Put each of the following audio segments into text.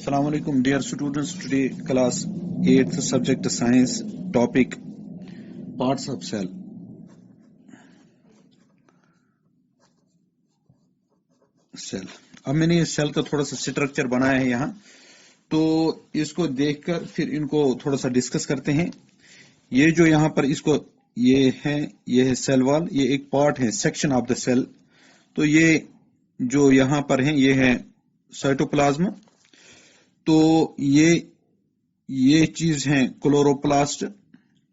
Assalamu alaikum, dear students. Today, class 8th subject science topic parts of cell. Cell अब मैंने इस cell का थोड़ा सा स्ट्रक्चर बनाया है यहाँ, तो इसको देखकर फिर इनको थोड़ा सा डिस्कस करते हैं। ये जो यहाँ पर इसको ये है सेल वॉल, ये एक पार्ट है, सेक्शन ऑफ द सेल। तो ये जो यहाँ पर है ये है साइटोप्लाज्म। तो ये चीज है क्लोरोप्लास्ट।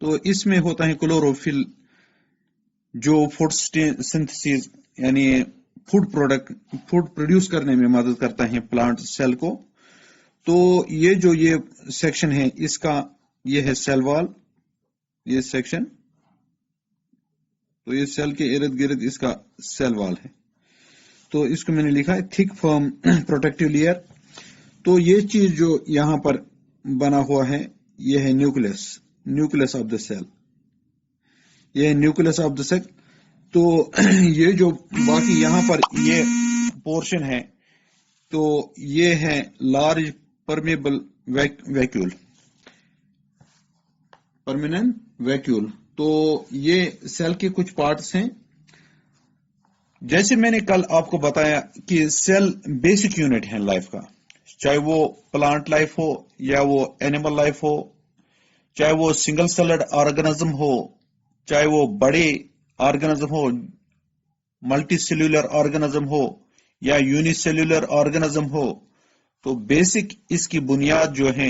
तो इसमें होता है क्लोरोफिल जो फूड सिंथेसिस यानी फूड प्रोड्यूस करने में मदद करता है प्लांट सेल को। तो ये सेक्शन है इसका, ये है सेल वॉल, ये सेक्शन। तो ये सेल के इर्द गिर्द इसका सेल वॉल है। तो इसको मैंने लिखा है थिक फर्म प्रोटेक्टिव लेयर। तो ये चीज जो यहां पर बना हुआ है ये है न्यूक्लियस ऑफ द सेल। ये है न्यूक्लियस ऑफ द सेल। तो ये जो बाकी यहां पर ये पोर्शन है, तो ये है large permeable vacuole, permanent vacuole. तो ये सेल के कुछ पार्ट्स हैं। जैसे मैंने कल आपको बताया कि सेल बेसिक यूनिट है लाइफ का, चाहे वो प्लांट लाइफ हो या वो एनिमल लाइफ हो, चाहे वो सिंगल सेलड ऑर्गेनिज्म हो, चाहे वो बड़े ऑर्गेनिज्म हो, मल्टी सेल्यूलर ऑर्गेनिज्म हो या यूनिसेल्यूलर ऑर्गेनिज्म हो। तो बेसिक इसकी बुनियाद जो है,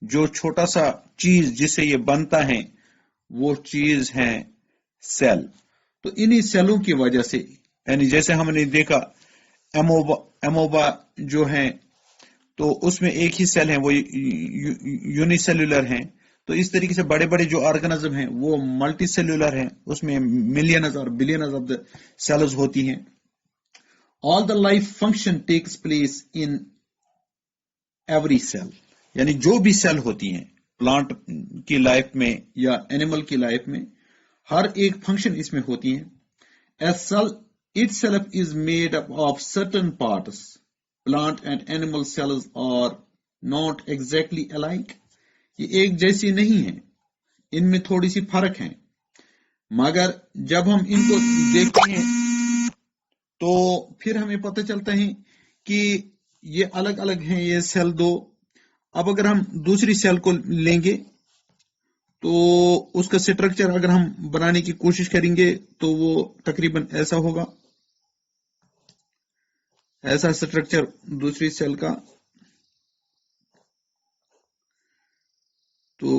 जो छोटा सा चीज जिसे ये बनता है, वो चीज है सेल। तो इन्हीं सेलों की वजह से, यानी जैसे हमने देखा एमोबा जो है, तो उसमें एक ही सेल है, वो यूनिसेल्यूलर है। तो इस तरीके से बड़े बड़े जो ऑर्गेनिज्म हैं वो मल्टी सेल्यूलर हैं, उसमें मिलियंस और बिलियंस ऑफ द सेल्स होती हैं। All the life function takes place in every cell, यानी जो भी सेल होती हैं प्लांट की लाइफ में या एनिमल की लाइफ में, हर एक फंक्शन इसमें होती है। A cell itself is made up of certain parts. Plant and animal cells are not exactly alike. ये एक जैसी नहीं है, इनमें थोड़ी सी फर्क है, मगर जब हम इनको देखते हैं तो फिर हमें पता चलता है कि ये अलग अलग हैं, ये सेल दो। अब अगर हम दूसरी सेल को लेंगे तो उसका स्ट्रक्चर अगर हम बनाने की कोशिश करेंगे तो वो तकरीबन ऐसा होगा, ऐसा स्ट्रक्चर दूसरी सेल का। तो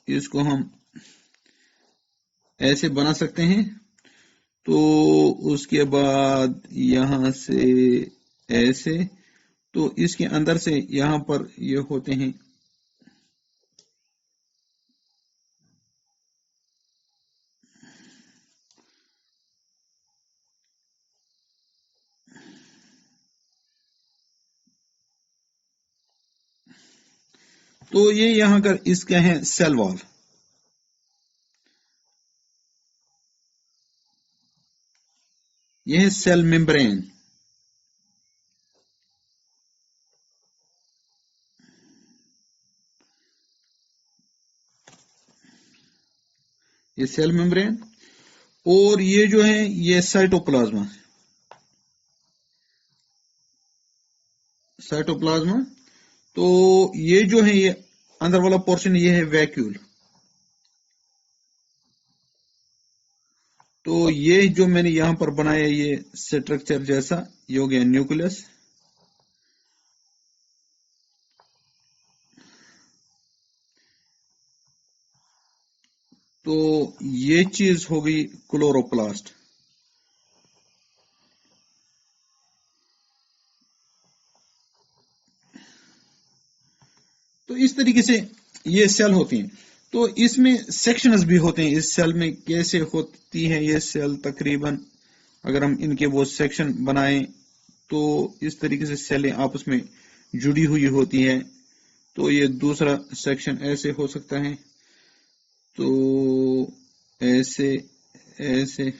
इसको हम ऐसे बना सकते हैं। तो उसके बाद यहां से ऐसे, तो इसके अंदर से यहां पर ये होते हैं। तो ये यहां का इसके हैं सेल वॉल। ये है सेल मेम्ब्रेन। ये सेल मेम्ब्रेन। और ये जो है ये साइटोप्लाज्मा। तो ये जो है ये अंदर वाला पोर्शन ये है वैक्यूल। तो ये जो मैंने यहां पर बनाया ये स्ट्रक्चर जैसा, ये हो गया न्यूक्लियस। तो ये चीज हो गई क्लोरोप्लास्ट। तो इस तरीके से ये सेल होती हैं। तो इसमें सेक्शंस भी होते हैं। इस सेल में कैसे होती है ये सेल, तकरीबन अगर हम इनके वो सेक्शन बनाएं तो इस तरीके से सेलें आपस में जुड़ी हुई होती है। तो ये दूसरा सेक्शन ऐसे हो सकता है, तो ऐसे ऐसे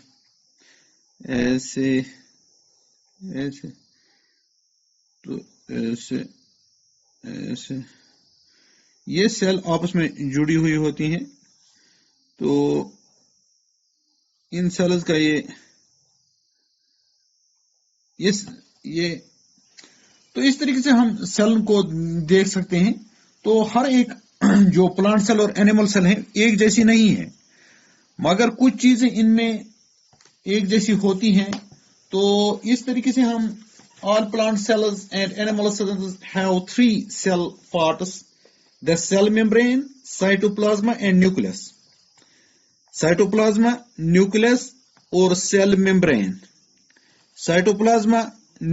ऐसे ऐसे, तो ऐसे ऐसे ये सेल आपस में जुड़ी हुई होती हैं। तो इन सेल्स का ये तो इस तरीके से हम सेल को देख सकते हैं। तो हर एक जो प्लांट सेल और एनिमल सेल है एक जैसी नहीं है, मगर कुछ चीजें इनमें एक जैसी होती हैं। तो इस तरीके से हम all plant cells and animal cells have three cell parts: the cell membrane, cytoplasma and nucleus. Cytoplasma, nucleus और cell membrane. Cytoplasma,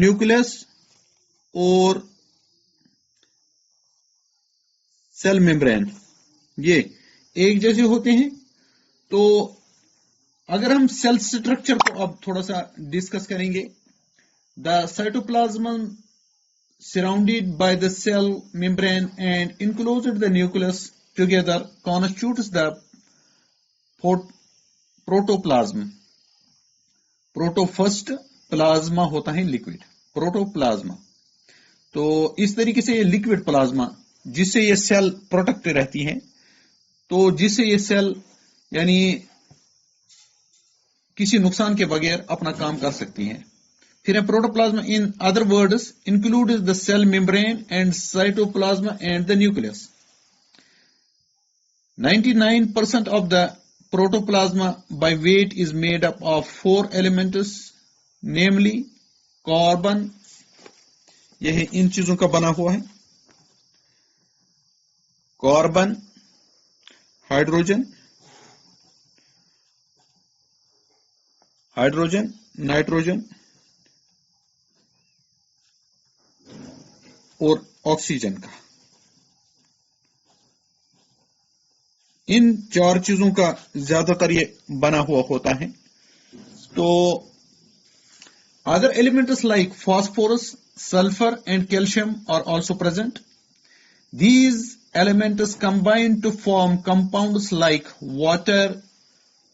nucleus और cell membrane ये एक जैसे होते हैं। तो अगर हम सेल स्ट्रक्चर को अब थोड़ा सा डिस्कस करेंगे, the cytoplasm surrounded by the cell membrane and enclosed the nucleus together constitutes the protoplasm. First plasma होता है लिक्विड, प्रोटोप्लाज्मा। तो इस तरीके से ये लिक्विड प्लाज्मा जिससे ये सेल प्रोटेक्ट रहती है, तो जिससे ये सेल यानी किसी नुकसान के बगैर अपना काम कर सकती हैं। फिर है protoplasm in other words include the cell membrane and cytoplasm and the nucleus. 99% of the protoplasma by weight is made up of 4 elements, namely carbon, यह इन चीजों का बना हुआ है: कार्बन, हाइड्रोजन, नाइट्रोजन और ऑक्सीजन का। इन 4 चीजों का ज्यादातर ये बना हुआ होता है। तो other elements like phosphorus, sulfur and calcium are also present. These elements combine to form compounds like water,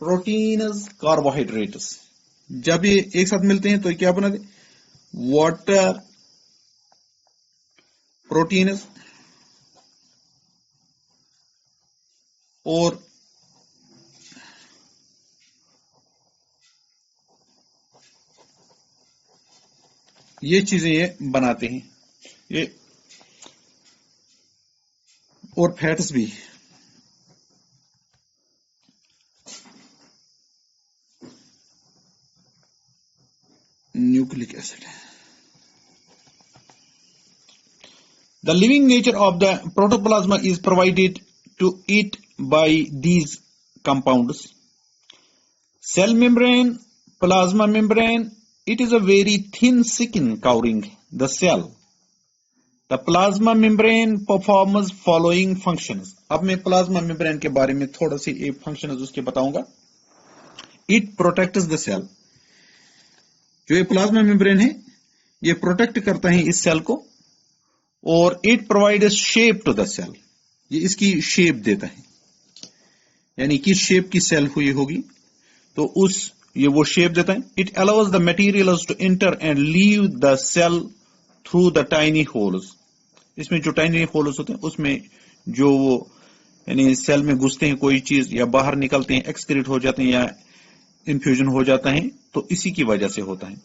proteins, carbohydrates. जब ये एक साथ मिलते हैं तो ये क्या बनाते? वाटर, प्रोटीन्स और ये चीजें ये बनाते हैं, ये और फैट्स भी। Nucleic acid. The living nature of the protoplasma is provided to it by these compounds: cell membrane, plasma membrane. It is a very thin skin covering the cell. The plasma membrane performs following functions. अब मैं plasma membrane के बारे में थोड़ा सी एक function उसके बताऊंगा। It protects the cell. जो ये प्लाज्मा मेम्ब्रेन है ये प्रोटेक्ट करता है इस सेल को, और it provides shape to the cell, ये इसकी शेप देता है, यानी किस शेप की सेल हुई होगी तो ये वो शेप देता है। It allows the materials to enter and leave the cell through the tiny holes. इसमें जो टाइनी होल्स होते हैं उसमें जो वो यानी सेल में घुसते हैं कोई चीज या बाहर निकलते हैं, एक्सक्रीट हो जाते हैं या इन्फ्यूजन हो जाता है, तो इसी की वजह से होता है।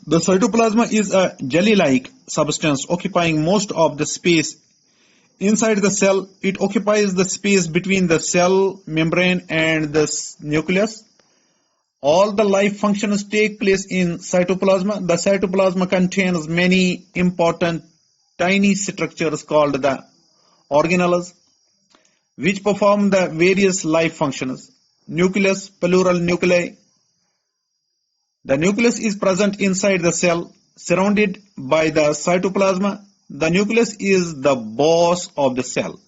The cytoplasma is a jelly-like substance occupying most of the space inside the cell. It occupies the space between the cell membrane and the nucleus. All the life functions take place in cytoplasma. The cytoplasma contains many important tiny structures called the organelles, which perform the various life functions. Nucleus, plural nuclei. The nucleus is present inside the cell, surrounded by the cytoplasma. The nucleus is the boss of the cell,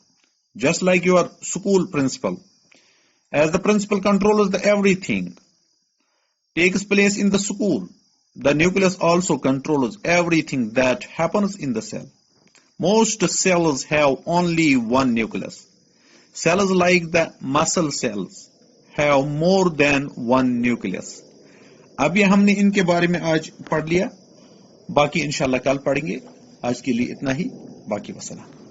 just like your school principal. As the principal controls everything takes place in the school, the nucleus also controls everything that happens in the cell. Most cells have only one nucleus. Cells like the muscle cells have more than one nucleus. अब ये हमने इनके बारे में आज पढ़ लिया। बाकी इंशाल्लाह कल पढ़ेंगे। आज के लिए इतना ही, बाकी वसलाम।